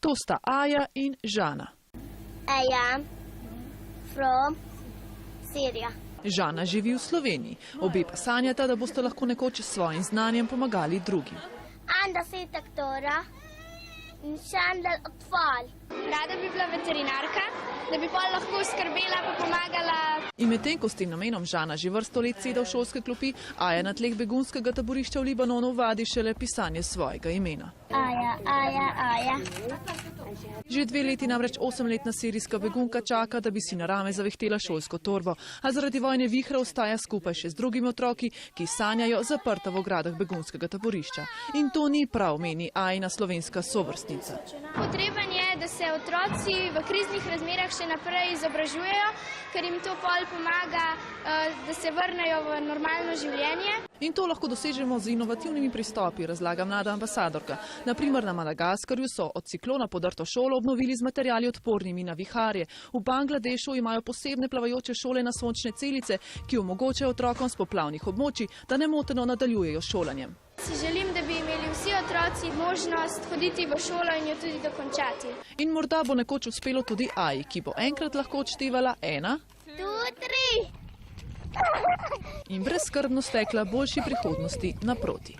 To sta Aja in Žana. I am from Syria. Žana živi v Sloveniji, obe pa sanjata, da boste lahko nekoč s svojim znanjem pomagali drugim. أنا صرت دكتورة نشان للأطفال. Rada bi bila veterinarka, da bi pol lahko skrbela pa pomagala. In medtem, ko s tem namenom Žana že vrsto let seda v šolske klopi, Aja na tleh begunskega taborišča v Libanonu vadi šele pisanje svojega imena. Aja. Že 2 leti namreč 8-letna sirijska begunka čaka, da bi si na rame zavehtela šolsko torbo, a zaradi vojne vihra ostaja skupaj še z drugimi otroki, ki sanjajo zaprta v ogradah begunskega taborišča. In to ni prav, meni Ajina slovenska sovrstnica. Potreben je, da se otroci v kriznih razmerah še naprej izobražujejo, ker jim to pol pomaga, da se vrnejo v normalno življenje. In to lahko dosežemo z inovativnimi pristopi, razlaga mlada ambasadorka. Naprimer na Madagaskarju so od ciklona podrto šolo obnovili z materiali odpornimi na viharje. V Bangladešu imajo posebne plavajoče šole na sončne celice, ki omogočajo otrokom s poplavnih območij, da nemoteno nadaljujejo s šolanjem. Si želim, da bi imeli vsi otroci možnost hoditi v šolo in jo tudi dokončati. In morda bo nekoč uspelo tudi Aji, ki bo enkrat lahko odštevala 1, 2, 3. in brezskrbno stekla boljši prihodnosti naproti.